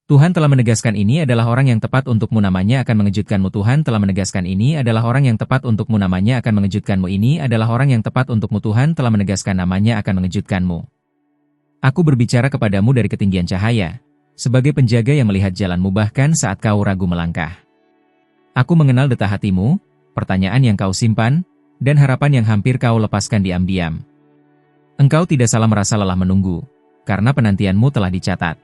Tuhan telah menegaskan ini adalah orang yang tepat untukmu, namanya akan mengejutkanmu. Tuhan telah menegaskan ini adalah orang yang tepat untukmu, namanya akan mengejutkanmu. Ini adalah orang yang tepat untukmu. Tuhan telah menegaskan namanya akan mengejutkanmu. Aku berbicara kepadamu dari ketinggian cahaya, sebagai penjaga yang melihat jalanmu bahkan saat kau ragu melangkah. Aku mengenal detak hatimu, pertanyaan yang kau simpan, dan harapan yang hampir kau lepaskan diam-diam. Engkau tidak salah merasa lelah menunggu, karena penantianmu telah dicatat.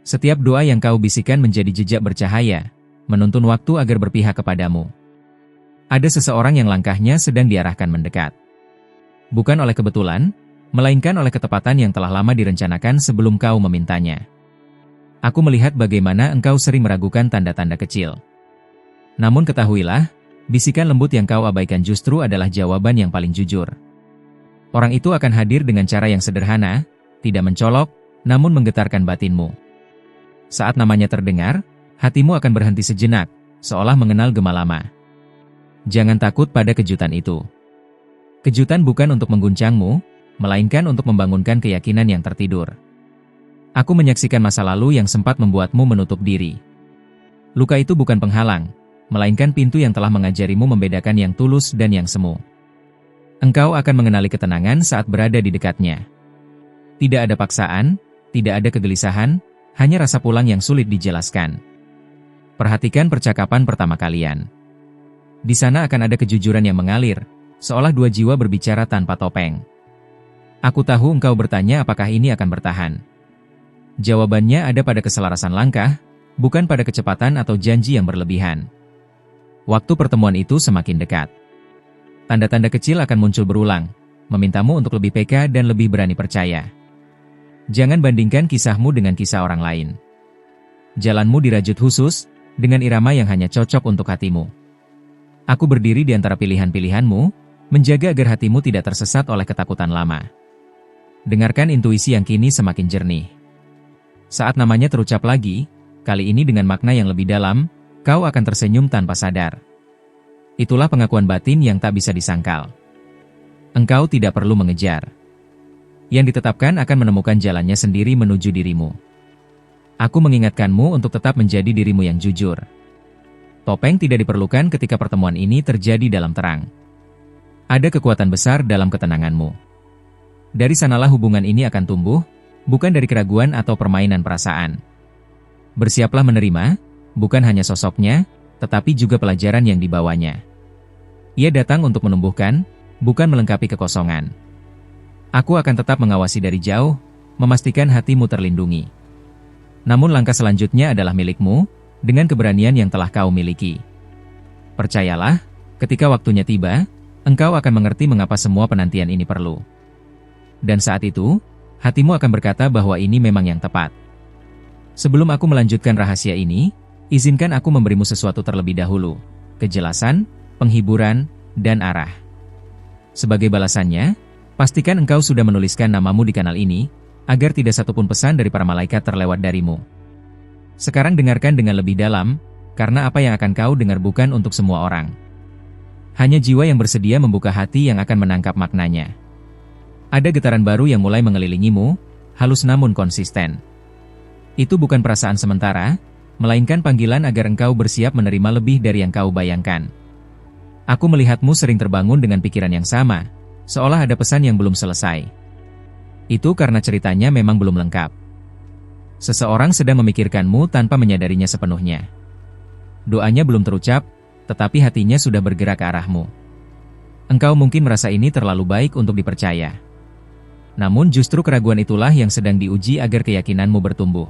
Setiap doa yang kau bisikan menjadi jejak bercahaya, menuntun waktu agar berpihak kepadamu. Ada seseorang yang langkahnya sedang diarahkan mendekat. Bukan oleh kebetulan, melainkan oleh ketepatan yang telah lama direncanakan sebelum kau memintanya. Aku melihat bagaimana engkau sering meragukan tanda-tanda kecil. Namun ketahuilah, bisikan lembut yang kau abaikan justru adalah jawaban yang paling jujur. Orang itu akan hadir dengan cara yang sederhana, tidak mencolok, namun menggetarkan batinmu. Saat namanya terdengar, hatimu akan berhenti sejenak, seolah mengenal gema lama. Jangan takut pada kejutan itu. Kejutan bukan untuk mengguncangmu, melainkan untuk membangunkan keyakinan yang tertidur. Aku menyaksikan masa lalu yang sempat membuatmu menutup diri. Luka itu bukan penghalang, melainkan pintu yang telah mengajarimu membedakan yang tulus dan yang semu. Engkau akan mengenali ketenangan saat berada di dekatnya. Tidak ada paksaan, tidak ada kegelisahan, hanya rasa pulang yang sulit dijelaskan. Perhatikan percakapan pertama kalian. Di sana akan ada kejujuran yang mengalir, seolah dua jiwa berbicara tanpa topeng. Aku tahu engkau bertanya apakah ini akan bertahan. Jawabannya ada pada keselarasan langkah, bukan pada kecepatan atau janji yang berlebihan. Waktu pertemuan itu semakin dekat. Tanda-tanda kecil akan muncul berulang, memintamu untuk lebih peka dan lebih berani percaya. Jangan bandingkan kisahmu dengan kisah orang lain. Jalanmu dirajut khusus, dengan irama yang hanya cocok untuk hatimu. Aku berdiri di antara pilihan-pilihanmu, menjaga agar hatimu tidak tersesat oleh ketakutan lama. Dengarkan intuisi yang kini semakin jernih. Saat namanya terucap lagi, kali ini dengan makna yang lebih dalam, kau akan tersenyum tanpa sadar. Itulah pengakuan batin yang tak bisa disangkal. Engkau tidak perlu mengejar. Yang ditetapkan akan menemukan jalannya sendiri menuju dirimu. Aku mengingatkanmu untuk tetap menjadi dirimu yang jujur. Topeng tidak diperlukan ketika pertemuan ini terjadi dalam terang. Ada kekuatan besar dalam ketenanganmu. Dari sanalah hubungan ini akan tumbuh, bukan dari keraguan atau permainan perasaan. Bersiaplah menerima, bukan hanya sosoknya, tetapi juga pelajaran yang dibawanya. Ia datang untuk menumbuhkan, bukan melengkapi kekosongan. Aku akan tetap mengawasi dari jauh, memastikan hatimu terlindungi. Namun langkah selanjutnya adalah milikmu, dengan keberanian yang telah kau miliki. Percayalah, ketika waktunya tiba, engkau akan mengerti mengapa semua penantian ini perlu. Dan saat itu, hatimu akan berkata bahwa ini memang yang tepat. Sebelum aku melanjutkan rahasia ini, izinkan aku memberimu sesuatu terlebih dahulu, kejelasan, penghiburan, dan arah. Sebagai balasannya, pastikan engkau sudah menuliskan namamu di kanal ini, agar tidak satupun pesan dari para malaikat terlewat darimu. Sekarang dengarkan dengan lebih dalam, karena apa yang akan kau dengar bukan untuk semua orang. Hanya jiwa yang bersedia membuka hati yang akan menangkap maknanya. Ada getaran baru yang mulai mengelilingimu, halus namun konsisten. Itu bukan perasaan sementara, melainkan panggilan agar engkau bersiap menerima lebih dari yang kau bayangkan. Aku melihatmu sering terbangun dengan pikiran yang sama, seolah ada pesan yang belum selesai. Itu karena ceritanya memang belum lengkap. Seseorang sedang memikirkanmu tanpa menyadarinya sepenuhnya. Doanya belum terucap, tetapi hatinya sudah bergerak ke arahmu. Engkau mungkin merasa ini terlalu baik untuk dipercaya. Namun justru keraguan itulah yang sedang diuji agar keyakinanmu bertumbuh.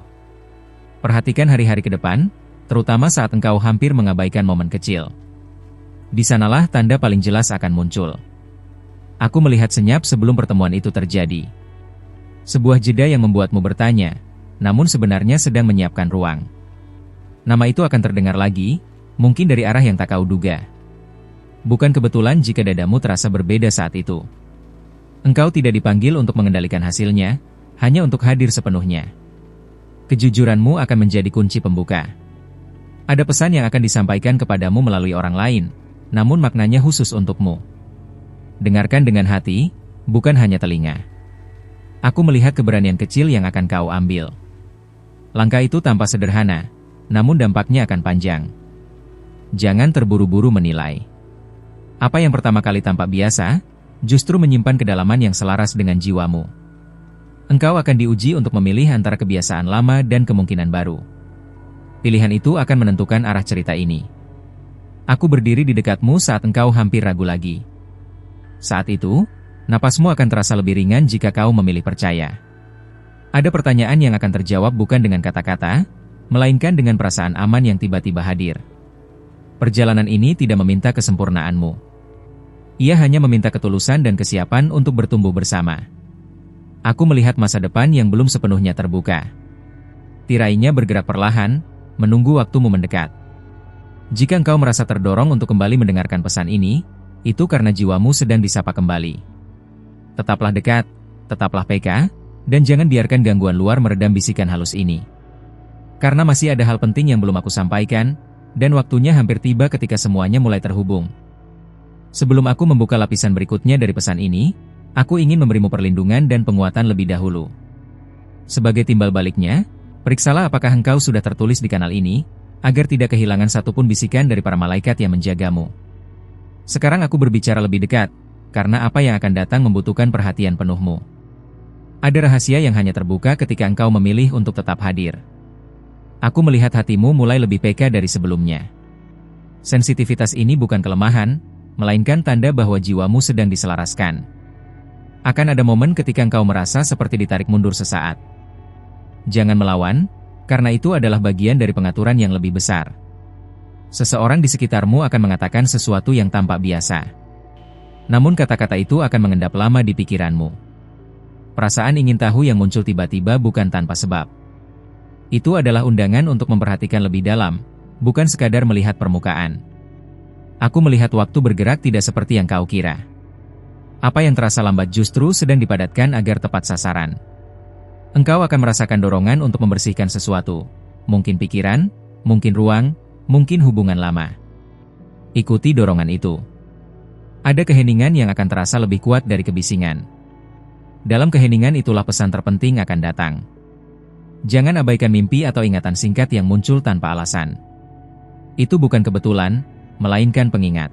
Perhatikan hari-hari ke depan, terutama saat engkau hampir mengabaikan momen kecil. Di sanalah tanda paling jelas akan muncul. Aku melihat senyap sebelum pertemuan itu terjadi. Sebuah jeda yang membuatmu bertanya, namun sebenarnya sedang menyiapkan ruang. Nama itu akan terdengar lagi, mungkin dari arah yang tak kau duga. Bukan kebetulan jika dadamu terasa berbeda saat itu. Engkau tidak dipanggil untuk mengendalikan hasilnya, hanya untuk hadir sepenuhnya. Kejujuranmu akan menjadi kunci pembuka. Ada pesan yang akan disampaikan kepadamu melalui orang lain, namun maknanya khusus untukmu. Dengarkan dengan hati, bukan hanya telinga. Aku melihat keberanian kecil yang akan kau ambil. Langkah itu tampak sederhana, namun dampaknya akan panjang. Jangan terburu-buru menilai. Apa yang pertama kali tampak biasa, justru menyimpan kedalaman yang selaras dengan jiwamu. Engkau akan diuji untuk memilih antara kebiasaan lama dan kemungkinan baru. Pilihan itu akan menentukan arah cerita ini. Aku berdiri di dekatmu saat engkau hampir ragu lagi. Saat itu, napasmu akan terasa lebih ringan jika kau memilih percaya. Ada pertanyaan yang akan terjawab bukan dengan kata-kata, melainkan dengan perasaan aman yang tiba-tiba hadir. Perjalanan ini tidak meminta kesempurnaanmu. Ia hanya meminta ketulusan dan kesiapan untuk bertumbuh bersama. Aku melihat masa depan yang belum sepenuhnya terbuka. Tirainya bergerak perlahan, menunggu waktumu mendekat. Jika engkau merasa terdorong untuk kembali mendengarkan pesan ini, itu karena jiwamu sedang disapa kembali. Tetaplah dekat, tetaplah peka, dan jangan biarkan gangguan luar meredam bisikan halus ini. Karena masih ada hal penting yang belum aku sampaikan, dan waktunya hampir tiba ketika semuanya mulai terhubung. Sebelum aku membuka lapisan berikutnya dari pesan ini, aku ingin memberimu perlindungan dan penguatan lebih dahulu. Sebagai timbal baliknya, periksalah apakah engkau sudah tertulis di kanal ini, agar tidak kehilangan satupun bisikan dari para malaikat yang menjagamu. Sekarang aku berbicara lebih dekat, karena apa yang akan datang membutuhkan perhatian penuhmu. Ada rahasia yang hanya terbuka ketika engkau memilih untuk tetap hadir. Aku melihat hatimu mulai lebih peka dari sebelumnya. Sensitivitas ini bukan kelemahan, melainkan tanda bahwa jiwamu sedang diselaraskan. Akan ada momen ketika engkau merasa seperti ditarik mundur sesaat. Jangan melawan, karena itu adalah bagian dari pengaturan yang lebih besar. Seseorang di sekitarmu akan mengatakan sesuatu yang tampak biasa. Namun kata-kata itu akan mengendap lama di pikiranmu. Perasaan ingin tahu yang muncul tiba-tiba bukan tanpa sebab. Itu adalah undangan untuk memperhatikan lebih dalam, bukan sekadar melihat permukaan. Aku melihat waktu bergerak tidak seperti yang kau kira. Apa yang terasa lambat justru sedang dipadatkan agar tepat sasaran. Engkau akan merasakan dorongan untuk membersihkan sesuatu. Mungkin pikiran, mungkin ruang, mungkin hubungan lama. Ikuti dorongan itu. Ada keheningan yang akan terasa lebih kuat dari kebisingan. Dalam keheningan itulah pesan terpenting akan datang. Jangan abaikan mimpi atau ingatan singkat yang muncul tanpa alasan. Itu bukan kebetulan, melainkan pengingat.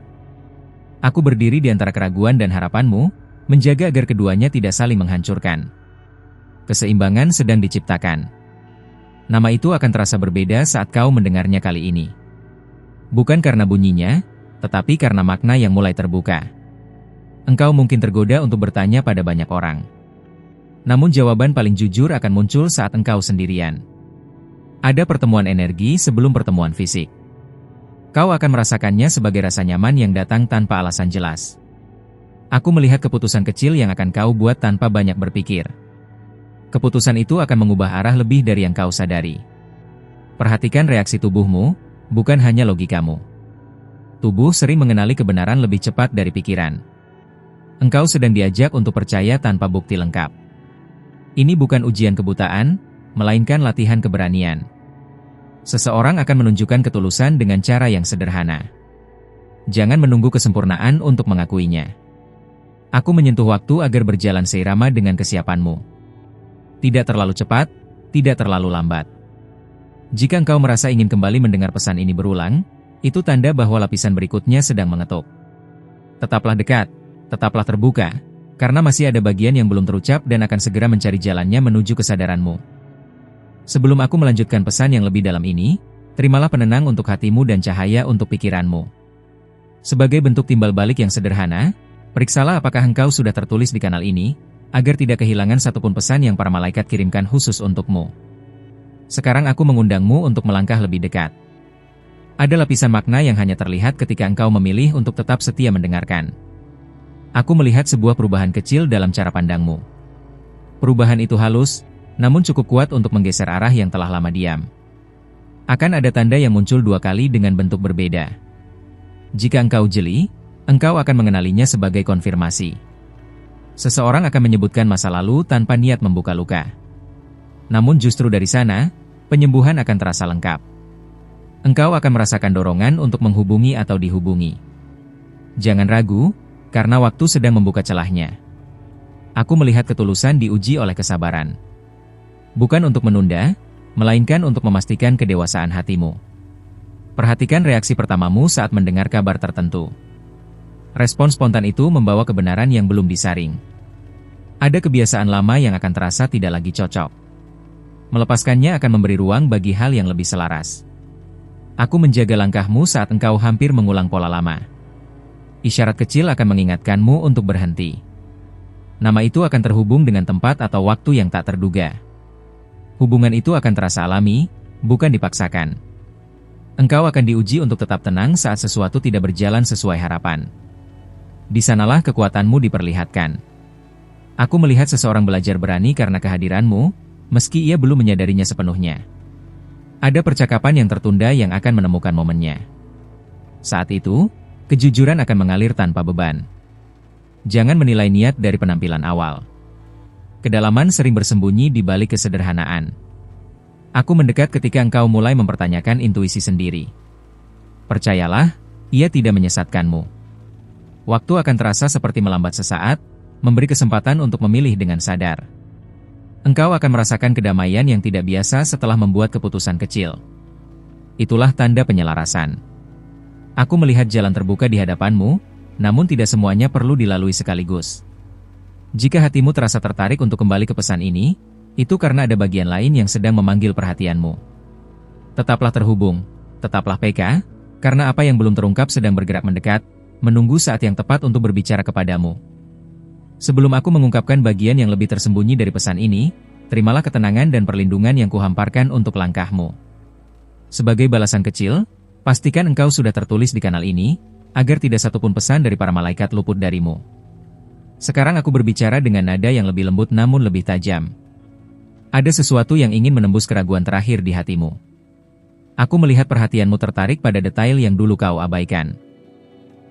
Aku berdiri di antara keraguan dan harapanmu, menjaga agar keduanya tidak saling menghancurkan. Keseimbangan sedang diciptakan. Nama itu akan terasa berbeda saat kau mendengarnya kali ini. Bukan karena bunyinya, tetapi karena makna yang mulai terbuka. Engkau mungkin tergoda untuk bertanya pada banyak orang. Namun jawaban paling jujur akan muncul saat engkau sendirian. Ada pertemuan energi sebelum pertemuan fisik. Kau akan merasakannya sebagai rasa nyaman yang datang tanpa alasan jelas. Aku melihat keputusan kecil yang akan kau buat tanpa banyak berpikir. Keputusan itu akan mengubah arah lebih dari yang kau sadari. Perhatikan reaksi tubuhmu, bukan hanya logikamu. Tubuh sering mengenali kebenaran lebih cepat dari pikiran. Engkau sedang diajak untuk percaya tanpa bukti lengkap. Ini bukan ujian kebutaan, melainkan latihan keberanian. Seseorang akan menunjukkan ketulusan dengan cara yang sederhana. Jangan menunggu kesempurnaan untuk mengakuinya. Aku menyentuh waktu agar berjalan seirama dengan kesiapanmu. Tidak terlalu cepat, tidak terlalu lambat. Jika engkau merasa ingin kembali mendengar pesan ini berulang, itu tanda bahwa lapisan berikutnya sedang mengetuk. Tetaplah dekat, tetaplah terbuka, karena masih ada bagian yang belum terucap dan akan segera mencari jalannya menuju kesadaranmu. Sebelum aku melanjutkan pesan yang lebih dalam ini, terimalah penenang untuk hatimu dan cahaya untuk pikiranmu. Sebagai bentuk timbal balik yang sederhana, periksalah apakah engkau sudah tertulis di kanal ini, agar tidak kehilangan satupun pesan yang para malaikat kirimkan khusus untukmu. Sekarang aku mengundangmu untuk melangkah lebih dekat. Ada lapisan makna yang hanya terlihat ketika engkau memilih untuk tetap setia mendengarkan. Aku melihat sebuah perubahan kecil dalam cara pandangmu. Perubahan itu halus, namun cukup kuat untuk menggeser arah yang telah lama diam. Akan ada tanda yang muncul dua kali dengan bentuk berbeda. Jika engkau jeli, engkau akan mengenalinya sebagai konfirmasi. Seseorang akan menyebutkan masa lalu tanpa niat membuka luka. Namun justru dari sana, penyembuhan akan terasa lengkap. Engkau akan merasakan dorongan untuk menghubungi atau dihubungi. Jangan ragu, karena waktu sedang membuka celahnya. Aku melihat ketulusan diuji oleh kesabaran. Bukan untuk menunda, melainkan untuk memastikan kedewasaan hatimu. Perhatikan reaksi pertamamu saat mendengar kabar tertentu. Respon spontan itu membawa kebenaran yang belum disaring. Ada kebiasaan lama yang akan terasa tidak lagi cocok. Melepaskannya akan memberi ruang bagi hal yang lebih selaras. Aku menjaga langkahmu saat engkau hampir mengulang pola lama. Isyarat kecil akan mengingatkanmu untuk berhenti. Nama itu akan terhubung dengan tempat atau waktu yang tak terduga. Hubungan itu akan terasa alami, bukan dipaksakan. Engkau akan diuji untuk tetap tenang saat sesuatu tidak berjalan sesuai harapan. Di sanalah kekuatanmu diperlihatkan. Aku melihat seseorang belajar berani karena kehadiranmu, meski ia belum menyadarinya sepenuhnya. Ada percakapan yang tertunda yang akan menemukan momennya. Saat itu, kejujuran akan mengalir tanpa beban. Jangan menilai niat dari penampilan awal. Kedalaman sering bersembunyi di balik kesederhanaan. Aku mendekat ketika engkau mulai mempertanyakan intuisi sendiri. Percayalah, ia tidak menyesatkanmu. Waktu akan terasa seperti melambat sesaat, memberi kesempatan untuk memilih dengan sadar. Engkau akan merasakan kedamaian yang tidak biasa setelah membuat keputusan kecil. Itulah tanda penyelarasan. Aku melihat jalan terbuka di hadapanmu, namun tidak semuanya perlu dilalui sekaligus. Jika hatimu terasa tertarik untuk kembali ke pesan ini, itu karena ada bagian lain yang sedang memanggil perhatianmu. Tetaplah terhubung, tetaplah peka, karena apa yang belum terungkap sedang bergerak mendekat, menunggu saat yang tepat untuk berbicara kepadamu. Sebelum aku mengungkapkan bagian yang lebih tersembunyi dari pesan ini, terimalah ketenangan dan perlindungan yang kuhamparkan untuk langkahmu. Sebagai balasan kecil, pastikan engkau sudah tertulis di kanal ini, agar tidak satupun pesan dari para malaikat luput darimu. Sekarang aku berbicara dengan nada yang lebih lembut namun lebih tajam. Ada sesuatu yang ingin menembus keraguan terakhir di hatimu. Aku melihat perhatianmu tertarik pada detail yang dulu kau abaikan.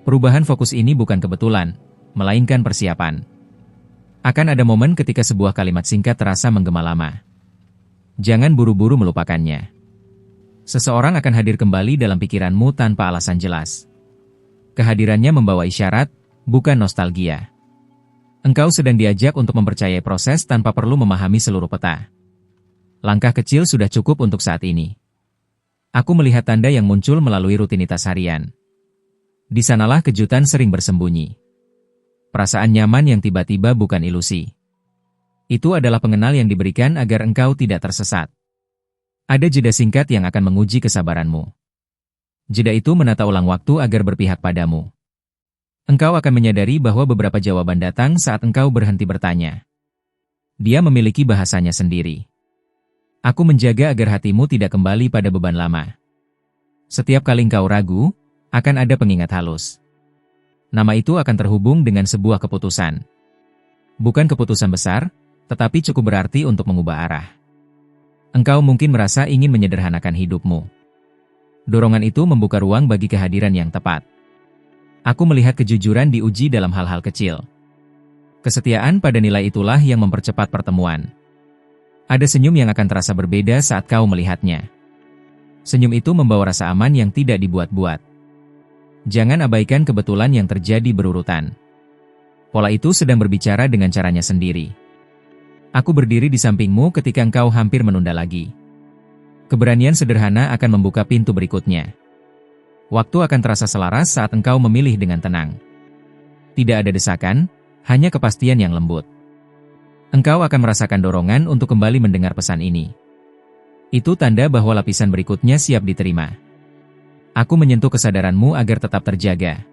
Perubahan fokus ini bukan kebetulan, melainkan persiapan. Akan ada momen ketika sebuah kalimat singkat terasa menggema lama. Jangan buru-buru melupakannya. Seseorang akan hadir kembali dalam pikiranmu tanpa alasan jelas. Kehadirannya membawa isyarat, bukan nostalgia. Engkau sedang diajak untuk mempercayai proses tanpa perlu memahami seluruh peta. Langkah kecil sudah cukup untuk saat ini. Aku melihat tanda yang muncul melalui rutinitas harian. Di sanalah kejutan sering bersembunyi. Perasaan nyaman yang tiba-tiba bukan ilusi. Itu adalah pengenal yang diberikan agar engkau tidak tersesat. Ada jeda singkat yang akan menguji kesabaranmu. Jeda itu menata ulang waktu agar berpihak padamu. Engkau akan menyadari bahwa beberapa jawaban datang saat engkau berhenti bertanya. Dia memiliki bahasanya sendiri. Aku menjaga agar hatimu tidak kembali pada beban lama. Setiap kali engkau ragu, akan ada pengingat halus. Nama itu akan terhubung dengan sebuah keputusan. Bukan keputusan besar, tetapi cukup berarti untuk mengubah arah. Engkau mungkin merasa ingin menyederhanakan hidupmu. Dorongan itu membuka ruang bagi kehadiran yang tepat. Aku melihat kejujuran diuji dalam hal-hal kecil. Kesetiaan pada nilai itulah yang mempercepat pertemuan. Ada senyum yang akan terasa berbeda saat kau melihatnya. Senyum itu membawa rasa aman yang tidak dibuat-buat. Jangan abaikan kebetulan yang terjadi berurutan. Pola itu sedang berbicara dengan caranya sendiri. Aku berdiri di sampingmu ketika engkau hampir menunda lagi. Keberanian sederhana akan membuka pintu berikutnya. Waktu akan terasa selaras saat engkau memilih dengan tenang. Tidak ada desakan, hanya kepastian yang lembut. Engkau akan merasakan dorongan untuk kembali mendengar pesan ini. Itu tanda bahwa lapisan berikutnya siap diterima. Aku menyentuh kesadaranmu agar tetap terjaga.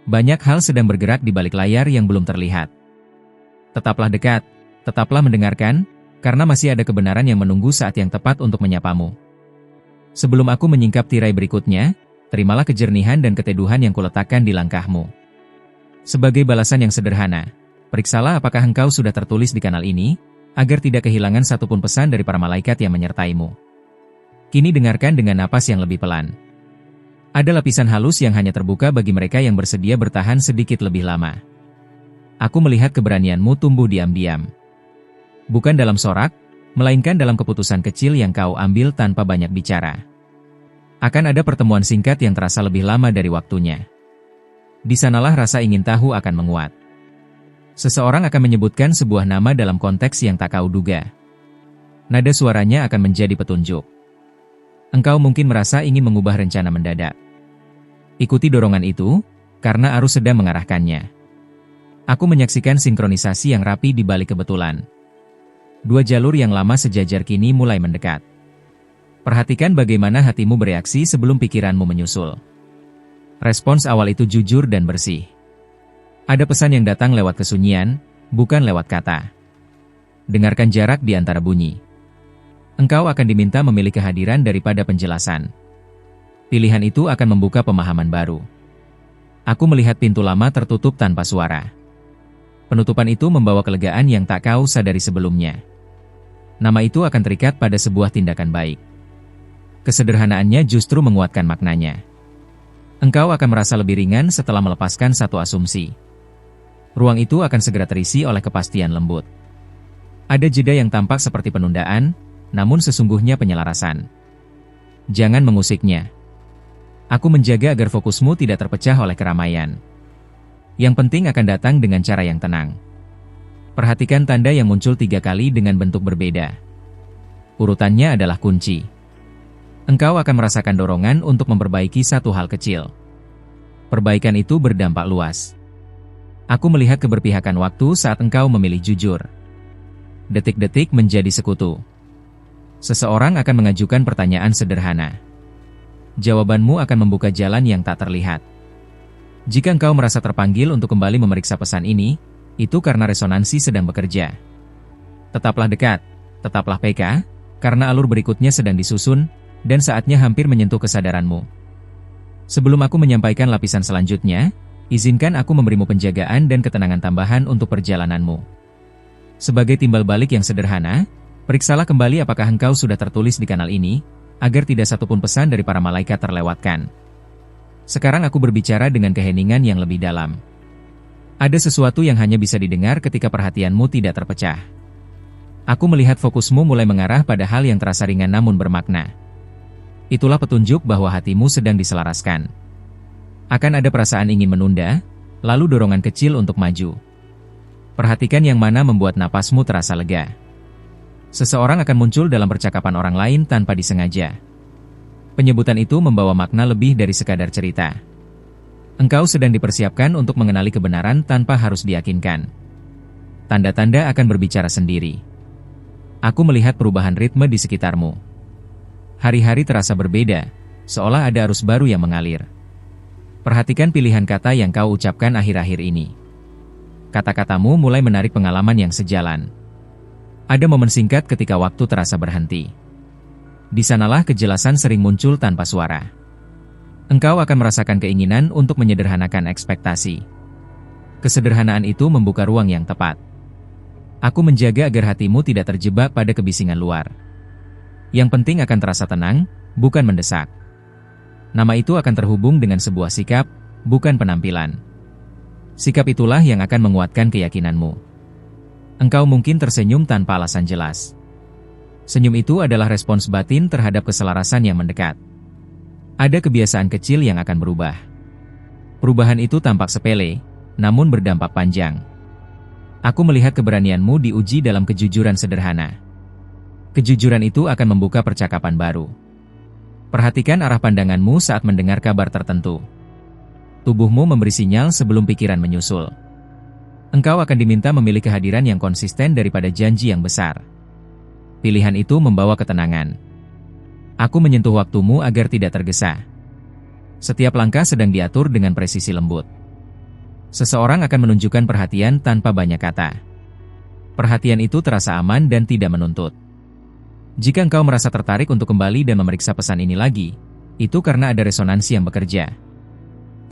Banyak hal sedang bergerak di balik layar yang belum terlihat. Tetaplah dekat, tetaplah mendengarkan, karena masih ada kebenaran yang menunggu saat yang tepat untuk menyapamu. Sebelum aku menyingkap tirai berikutnya, terimalah kejernihan dan keteduhan yang kuletakkan di langkahmu. Sebagai balasan yang sederhana, periksalah apakah engkau sudah tertulis di kanal ini, agar tidak kehilangan satupun pesan dari para malaikat yang menyertaimu. Kini dengarkan dengan napas yang lebih pelan. Ada lapisan halus yang hanya terbuka bagi mereka yang bersedia bertahan sedikit lebih lama. Aku melihat keberanianmu tumbuh diam-diam. Bukan dalam sorak, melainkan dalam keputusan kecil yang kau ambil tanpa banyak bicara. Akan ada pertemuan singkat yang terasa lebih lama dari waktunya. Di sanalah rasa ingin tahu akan menguat. Seseorang akan menyebutkan sebuah nama dalam konteks yang tak kau duga. Nada suaranya akan menjadi petunjuk. Engkau mungkin merasa ingin mengubah rencana mendadak. Ikuti dorongan itu, karena arus sedang mengarahkannya. Aku menyaksikan sinkronisasi yang rapi di balik kebetulan. Dua jalur yang lama sejajar kini mulai mendekat. Perhatikan bagaimana hatimu bereaksi sebelum pikiranmu menyusul. Respons awal itu jujur dan bersih. Ada pesan yang datang lewat kesunyian, bukan lewat kata. Dengarkan jarak di antara bunyi. Engkau akan diminta memilih kehadiran daripada penjelasan. Pilihan itu akan membuka pemahaman baru. Aku melihat pintu lama tertutup tanpa suara. Penutupan itu membawa kelegaan yang tak kau sadari sebelumnya. Nama itu akan terikat pada sebuah tindakan baik. Kesederhanaannya justru menguatkan maknanya. Engkau akan merasa lebih ringan setelah melepaskan satu asumsi. Ruang itu akan segera terisi oleh kepastian lembut. Ada jeda yang tampak seperti penundaan, namun sesungguhnya penyelarasan. Jangan mengusiknya. Aku menjaga agar fokusmu tidak terpecah oleh keramaian. Yang penting akan datang dengan cara yang tenang. Perhatikan tanda yang muncul 3 kali dengan bentuk berbeda. Urutannya adalah kunci. Engkau akan merasakan dorongan untuk memperbaiki satu hal kecil. Perbaikan itu berdampak luas. Aku melihat keberpihakan waktu saat engkau memilih jujur. Detik-detik menjadi sekutu. Seseorang akan mengajukan pertanyaan sederhana. Jawabanmu akan membuka jalan yang tak terlihat. Jika engkau merasa terpanggil untuk kembali memeriksa pesan ini, itu karena resonansi sedang bekerja. Tetaplah dekat, tetaplah peka, karena alur berikutnya sedang disusun, dan saatnya hampir menyentuh kesadaranmu. Sebelum aku menyampaikan lapisan selanjutnya, izinkan aku memberimu penjagaan dan ketenangan tambahan untuk perjalananmu. Sebagai timbal balik yang sederhana, periksalah kembali apakah engkau sudah tertulis di kanal ini, agar tidak satupun pesan dari para malaikat terlewatkan. Sekarang aku berbicara dengan keheningan yang lebih dalam. Ada sesuatu yang hanya bisa didengar ketika perhatianmu tidak terpecah. Aku melihat fokusmu mulai mengarah pada hal yang terasa ringan namun bermakna. Itulah petunjuk bahwa hatimu sedang diselaraskan. Akan ada perasaan ingin menunda, lalu dorongan kecil untuk maju. Perhatikan yang mana membuat napasmu terasa lega. Seseorang akan muncul dalam percakapan orang lain tanpa disengaja. Penyebutan itu membawa makna lebih dari sekadar cerita. Engkau sedang dipersiapkan untuk mengenali kebenaran tanpa harus diyakinkan. Tanda-tanda akan berbicara sendiri. Aku melihat perubahan ritme di sekitarmu. Hari-hari terasa berbeda, seolah ada arus baru yang mengalir. Perhatikan pilihan kata yang kau ucapkan akhir-akhir ini. Kata-katamu mulai menarik pengalaman yang sejalan. Ada momen singkat ketika waktu terasa berhenti. Di sanalah kejelasan sering muncul tanpa suara. Engkau akan merasakan keinginan untuk menyederhanakan ekspektasi. Kesederhanaan itu membuka ruang yang tepat. Aku menjaga agar hatimu tidak terjebak pada kebisingan luar. Yang penting akan terasa tenang, bukan mendesak. Nama itu akan terhubung dengan sebuah sikap, bukan penampilan. Sikap itulah yang akan menguatkan keyakinanmu. Engkau mungkin tersenyum tanpa alasan jelas. Senyum itu adalah respons batin terhadap keselarasan yang mendekat. Ada kebiasaan kecil yang akan berubah. Perubahan itu tampak sepele, namun berdampak panjang. Aku melihat keberanianmu diuji dalam kejujuran sederhana. Kejujuran itu akan membuka percakapan baru. Perhatikan arah pandanganmu saat mendengar kabar tertentu. Tubuhmu memberi sinyal sebelum pikiran menyusul. Engkau akan diminta memilih kehadiran yang konsisten daripada janji yang besar. Pilihan itu membawa ketenangan. Aku menyentuh waktumu agar tidak tergesa. Setiap langkah sedang diatur dengan presisi lembut. Seseorang akan menunjukkan perhatian tanpa banyak kata. Perhatian itu terasa aman dan tidak menuntut. Jika engkau merasa tertarik untuk kembali dan memeriksa pesan ini lagi, itu karena ada resonansi yang bekerja.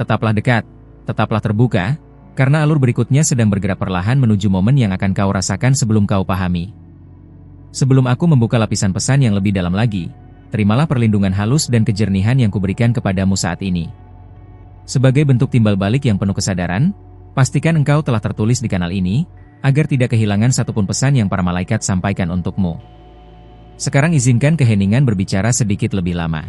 Tetaplah dekat, tetaplah terbuka, karena alur berikutnya sedang bergerak perlahan menuju momen yang akan kau rasakan sebelum kau pahami. Sebelum aku membuka lapisan pesan yang lebih dalam lagi, terimalah perlindungan halus dan kejernihan yang kuberikan kepadamu saat ini. Sebagai bentuk timbal balik yang penuh kesadaran, pastikan engkau telah tertulis di kanal ini, agar tidak kehilangan satupun pesan yang para malaikat sampaikan untukmu. Sekarang izinkan keheningan berbicara sedikit lebih lama.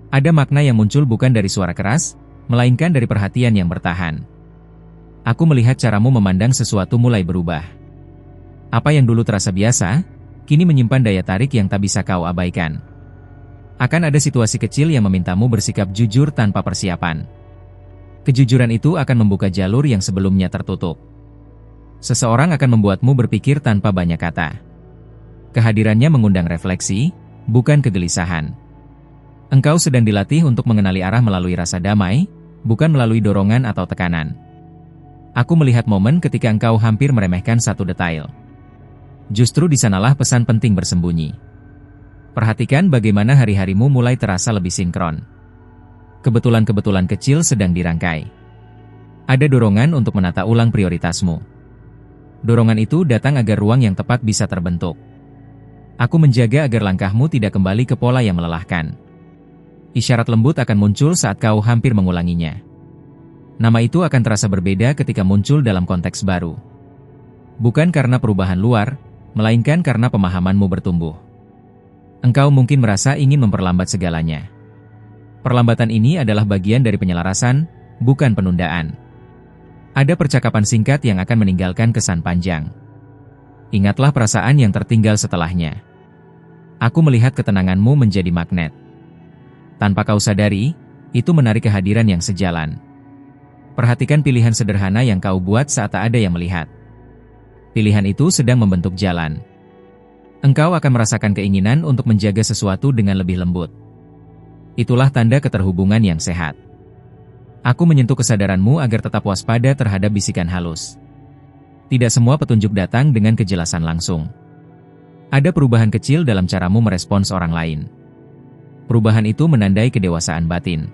Ada makna yang muncul bukan dari suara keras, melainkan dari perhatian yang bertahan. Aku melihat caramu memandang sesuatu mulai berubah. Apa yang dulu terasa biasa, kini menyimpan daya tarik yang tak bisa kau abaikan. Akan ada situasi kecil yang memintamu bersikap jujur tanpa persiapan. Kejujuran itu akan membuka jalur yang sebelumnya tertutup. Seseorang akan membuatmu berpikir tanpa banyak kata. Kehadirannya mengundang refleksi, bukan kegelisahan. Engkau sedang dilatih untuk mengenali arah melalui rasa damai, bukan melalui dorongan atau tekanan. Aku melihat momen ketika engkau hampir meremehkan satu detail. Justru di sanalah pesan penting bersembunyi. Perhatikan bagaimana hari-harimu mulai terasa lebih sinkron. Kebetulan-kebetulan kecil sedang dirangkai. Ada dorongan untuk menata ulang prioritasmu. Dorongan itu datang agar ruang yang tepat bisa terbentuk. Aku menjaga agar langkahmu tidak kembali ke pola yang melelahkan. Isyarat lembut akan muncul saat kau hampir mengulanginya. Nama itu akan terasa berbeda ketika muncul dalam konteks baru. Bukan karena perubahan luar, melainkan karena pemahamanmu bertumbuh. Engkau mungkin merasa ingin memperlambat segalanya. Perlambatan ini adalah bagian dari penyelarasan, bukan penundaan. Ada percakapan singkat yang akan meninggalkan kesan panjang. Ingatlah perasaan yang tertinggal setelahnya. Aku melihat ketenanganmu menjadi magnet. Tanpa kau sadari, itu menarik kehadiran yang sejalan. Perhatikan pilihan sederhana yang kau buat saat tak ada yang melihat. Pilihan itu sedang membentuk jalan. Engkau akan merasakan keinginan untuk menjaga sesuatu dengan lebih lembut. Itulah tanda keterhubungan yang sehat. Aku menyentuh kesadaranmu agar tetap waspada terhadap bisikan halus. Tidak semua petunjuk datang dengan kejelasan langsung. Ada perubahan kecil dalam caramu merespons orang lain. Perubahan itu menandai kedewasaan batin.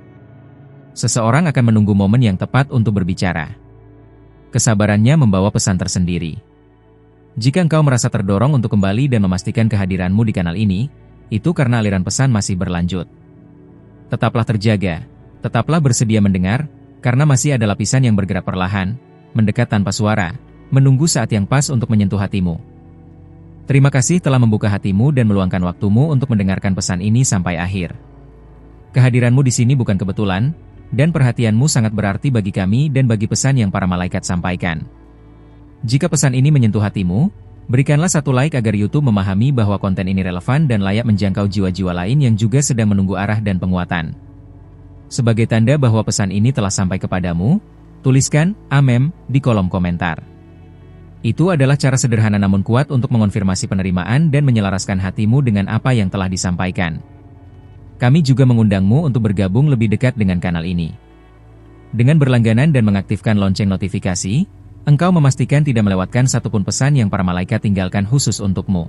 Seseorang akan menunggu momen yang tepat untuk berbicara. Kesabarannya membawa pesan tersendiri. Jika engkau merasa terdorong untuk kembali dan memastikan kehadiranmu di kanal ini, itu karena aliran pesan masih berlanjut. Tetaplah terjaga, tetaplah bersedia mendengar, karena masih ada lapisan yang bergerak perlahan, mendekat tanpa suara, menunggu saat yang pas untuk menyentuh hatimu. Terima kasih telah membuka hatimu dan meluangkan waktumu untuk mendengarkan pesan ini sampai akhir. Kehadiranmu di sini bukan kebetulan, dan perhatianmu sangat berarti bagi kami dan bagi pesan yang para malaikat sampaikan. Jika pesan ini menyentuh hatimu, berikanlah satu like agar YouTube memahami bahwa konten ini relevan dan layak menjangkau jiwa-jiwa lain yang juga sedang menunggu arah dan penguatan. Sebagai tanda bahwa pesan ini telah sampai kepadamu, tuliskan "Amen" di kolom komentar. Itu adalah cara sederhana namun kuat untuk mengonfirmasi penerimaan dan menyelaraskan hatimu dengan apa yang telah disampaikan. Kami juga mengundangmu untuk bergabung lebih dekat dengan kanal ini. Dengan berlangganan dan mengaktifkan lonceng notifikasi, engkau memastikan tidak melewatkan satupun pesan yang para malaikat tinggalkan khusus untukmu.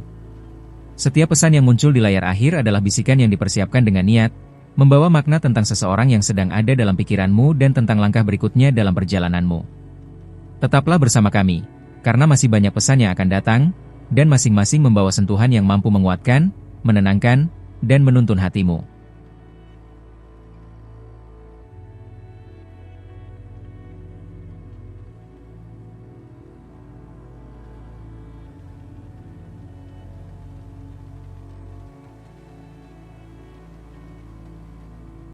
Setiap pesan yang muncul di layar akhir adalah bisikan yang dipersiapkan dengan niat, membawa makna tentang seseorang yang sedang ada dalam pikiranmu dan tentang langkah berikutnya dalam perjalananmu. Tetaplah bersama kami, karena masih banyak pesan yang akan datang, dan masing-masing membawa sentuhan yang mampu menguatkan, menenangkan, dan menuntun hatimu.